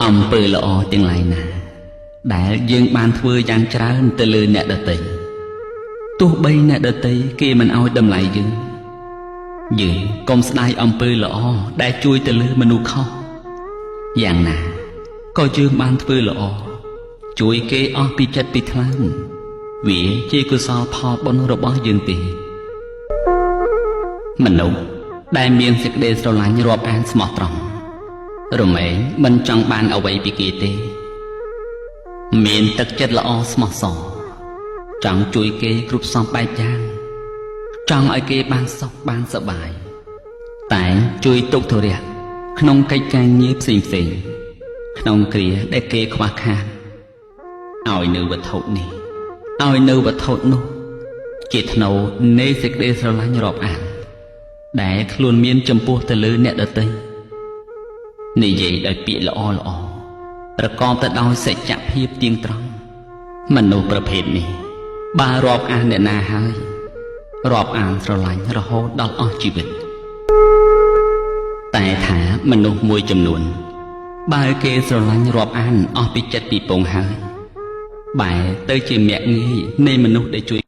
អំពើល្អទាំងឡាយណាដែលយើងបានធ្វើយ៉ាងច្រើនទៅលើអ្នកដទៃទោះបីអ្នកដទៃគេមិនឲ្យតម្លៃយើងកុំស្ដាយអំពើល្អដែលជួយទៅលើមនុស្សខុសយ៉ាងណាក៏យើងបានធ្វើល្អជួយគេអស់ពីចិត្តពីថ្លើមវាជាកុសលផលបុណ្យរបស់យើងទេមនុស្សដែលមានសេចក្តីស្រឡាញ់រាប់អានស្មោះត្រង់រមែងមិនចង់បានអ្វីពីគេទេមានទឹកចិត្តល្អស្មោះសរចង់ជួយគេគ្រប់សពបែបយ៉ាងចង់ឲ្យគេបានសុខបានសប្បាយតែជួយទុក្ខធុរៈក្នុងកិច្ចការងារផ្សេងក្នុងគ្រាដែលគេខ្វះខាតឲ្យនៅវត្ថុនេះឲ្យនៅវត្ថុនោះជាថ្នូរនៃសេចក្តីស្រឡាញ់រាប់អានដែលខ្លួនមានចំពោះទៅលើអ្នកដទៃនិយាយដោយពាក្យល្អប្រកបទៅដោយសច្ចភាពទៀងត្រង់មនុស្សប្រភេទនេះបើរាប់អានអ្នកណាហើយរាប់អានស្រឡាញ់រហូតដល់អស់ជីវិតតែថាមនុស្សមួយចំនួនបើគេស្រឡាញ់រាប់អានអស់ពីចិត្តពីពងហើយបែរទៅជាមាក់ងាយនៃមនុស្សដែលជួយ